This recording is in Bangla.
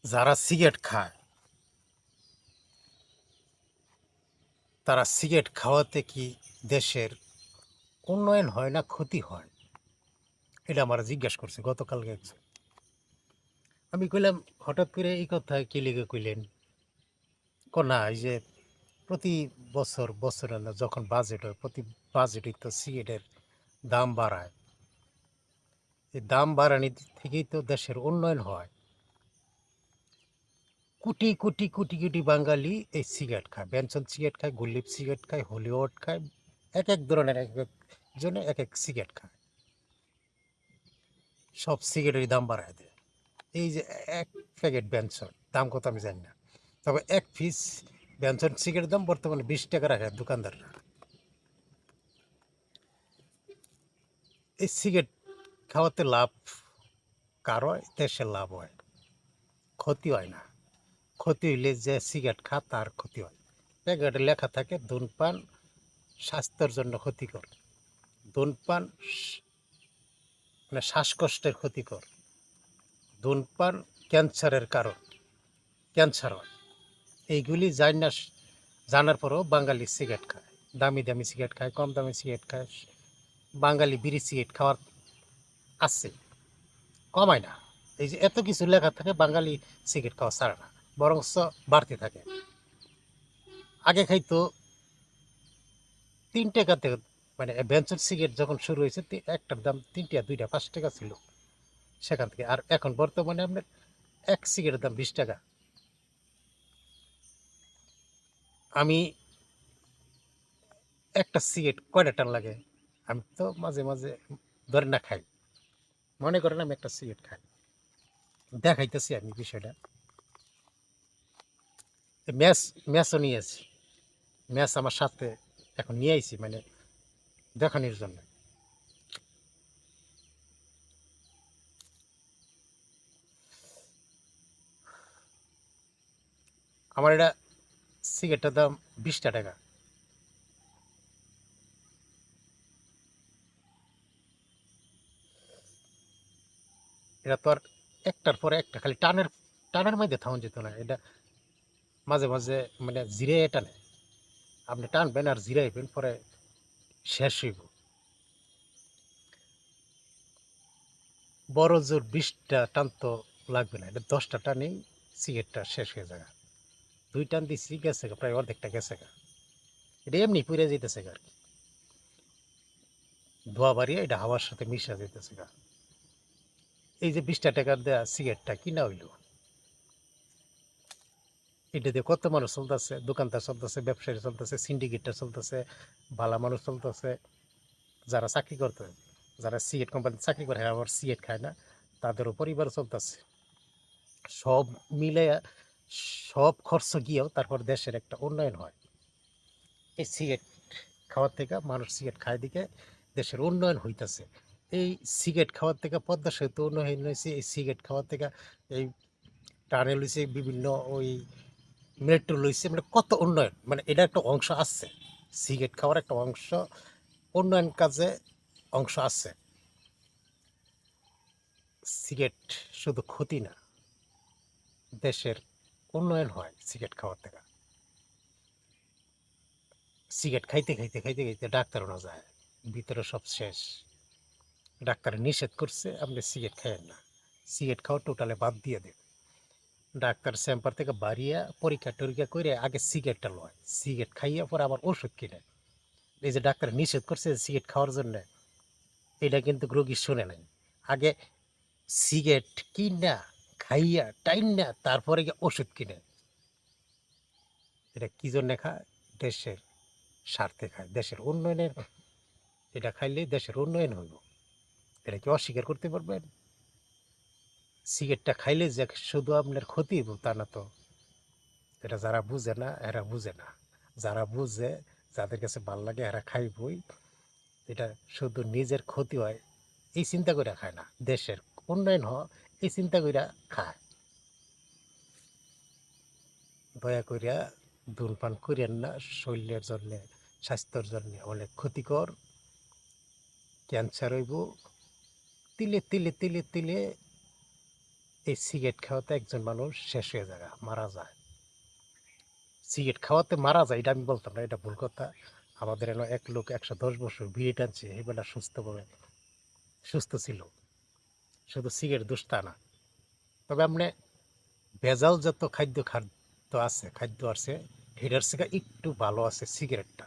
যারা সিগারেট খায় তারা সিগারেট খাওয়াতে কি দেশের উন্নয়ন হয় না ক্ষতি হয়? এটা আমার জিজ্ঞাসা করছে গতকালকে একজন। আমি কইলাম, হঠাৎ করে এই কথা কি লিগে কইলেন? না, এই যে প্রতি বছর না যখন বাজেট হয়, প্রতি বাজেটই তো সিগারেটের দাম বাড়ায়। এই দাম বাড়ানি থেকেই তো দেশের উন্নয়ন হয়। কোটি কোটি কোটি কোটি বাঙালি এই সিগারেট খায়, বেনসন সিগারেট খায়, গুলিপ সিগারেট খায়, হলিউড খায়, এক এক ধরনের এক এক জনে এক এক সিগারেট খায়। সব সিগারেটের দাম বাড়ায় দেয়। এই যে এক প্যাকেট বেনসন দাম কত আমি জানি না, তবে এক পিস বেনসন সিগারেটের দাম বর্তমানে 20 টাকা রাখে দোকানদাররা। এই সিগারেট খাওয়াতে লাভ কার হয়? দেশের লাভ হয়, ক্ষতি হয় না। ক্ষতি হইলে যে সিগারেট খা তার ক্ষতি হয়। প্যাকেটে লেখা থাকে ধূমপান স্বাস্থ্যের জন্য ক্ষতিকর, ধূমপান মানে শ্বাসকষ্টের ক্ষতিকর, ধূমপান ক্যান্সারের কারণ, ক্যান্সার হয়। এইগুলি জানার পরেও বাঙালি সিগারেট খায়, দামি দামি সিগারেট খায়, কম দামি সিগারেট খায়। বাঙালি বিড়ি সিগারেট খাওয়ার আছে, কমায় না। এই যে এত কিছু লেখা থাকে, বাঙালি সিগারেট খাওয়া ছাড়ে না, বরঞ্চ বাড়তে থাকে। আগে খাইতো 3 টাকাতে, মানে বেনসন সিগারেট যখন শুরু হয়েছে একটার দাম 3 টাকা, 2টা, 5 টাকা ছিল সেখান থেকে। আর এখন বর্তমানে আপনার এক সিগারেটের দাম 20 টাকা। আমি একটা সিগারেট কয়টা টান লাগে? আমি তো মাঝে মাঝে ধরে না খাই, মনে করেন আমি একটা সিগারেট খাই। দেখাইতেছি আমি বিষয়টা। ম্যাচ ম্যাচও নিয়েছি, ম্যাচ আমার সাথে এখন নিয়ে আইছি, মানে দেখানোর জন্য। আমার এটা সিগারেটের দাম 20 টাকা। এটা তো আর একটার পরে একটা খালি টানের টানের মধ্যে থাউন যেত না। এটা মাঝে মাঝে মানে জিরে টানে, আপনি টানবেন আর জিরাইবেন, পরে শেষ হইব। বড় জোর 20টা টান তো লাগবে না, এটা 10টা টানেই সিগারেটটা শেষ হয়ে যায়। 2 টান দিচ্ছি, গেছে গা, প্রায় অর্ধেকটা গেছে গা। এটা এমনি পুড়ে যেতেছে গা আর কি, ধোয়া বাড়িয়ে এটা হাওয়ার সাথে মিশা যেতেছে গা। এই যে 20টা টাকার দেওয়া সিগারেটটা কিনা হইল, এটা দিয়ে কত মানুষ চলতেছে, দোকানদার চলতেছে, ব্যবসায়ী চলতেছে, সিন্ডিকেটটা চলতেছে, ভালো মানুষ চলতেছে, যারা চাকরি করতে, যারা সিগারেট কোম্পানিতে চাকরি করে আবার সিগারেট খায় না, তাদেরও পরিবার চলতেছে। সব মিলে, সব খরচ গিয়েও তারপর দেশের একটা উন্নয়ন হয়। এই সিগারেট খাওয়ার থেকে, মানুষ সিগারেট খায় দিকে দেশের উন্নয়ন হইতেছে। এই সিগারেট খাওয়ার থেকে পদ্মা সেতু উন্নয়ন হয়েছে, এই সিগারেট খাওয়ার থেকে এই টানেল হয়েছে, বিভিন্ন ওই মেট্রো লইছে, মানে কত উন্নয়ন, মানে এটা একটা অংশ আছে, সিগারেট খাওয়ার একটা অংশ, উন্নয়ন কাজে অংশ আছে। সিগারেট শুধু ক্ষতি না, দেশের উন্নয়ন হয় সিগারেট খাওয়ার থেকে। সিগারেট খাইতে খাইতে খাইতে খাইতে ডাক্তারও না যায়, ভিতরে সব শেষ। ডাক্তার নিষেধ করছে আপনি সিগারেট খাইয়েন না, সিগারেট খাওয়া টোটালে বাদ দিয়ে দেন। ডাক্তার চেম্বার থেকে বাড়িয়া পরীক্ষা টরীক্ষা করে আগে সিগারেটটা লয়, সিগারেট খাইয়া পরে আবার ওষুধ কিনে। এই যে ডাক্তার নিষেধ করছে সিগারেট খাওয়ার জন্য, এটা কিন্তু রোগী শুনে নাই। আগে সিগারেট কিনা খাইয়া টাইম না তারপরে গিয়ে ওষুধ কিনে। এটা কি জন্যে খায়? দেশের স্বার্থে খায়, দেশের উন্নয়নের। এটা খাইলে দেশের উন্নয়ন হইব, এটা কি অস্বীকার করতে পারবেন? সিগারেটটা খাইলে যে শুধু আপনার ক্ষতি হইব তা না তো। এটা যারা বুঝে না এরা বুঝে না, যারা বুঝে, যাদের কাছে ভাল লাগে এরা খাইবই। এটা শুধু নিজের ক্ষতি হয় এই চিন্তা করে খায় না, দেশের উন্নয়ন হয় এই চিন্তা করে খায়। দয়া করিয়া ধূমপান করিয়েন না, শরীরের জন্যে, স্বাস্থ্যের জন্যে অনেক ক্ষতিকর। ক্যান্সার হইব, তিলে তিলে তিলে তিলে এই সিগারেট খাওয়াতে একজন মানুষ শেষ হয়ে যায়, মারা যায়। সিগারেট খাওয়াতে মারা যায় এটা আমি বলতাম না, এটা ভুল কথা। আমাদের এখানে এক লোক 110 বছর বিড়ি টানছে, এই বেলা সুস্থ ছিল, শুধু সিগারেট দোষ তা না। তবে আপনি ভেজাল যত খাদ্য আছে, এটার থেকে একটু ভালো আছে সিগারেটটা।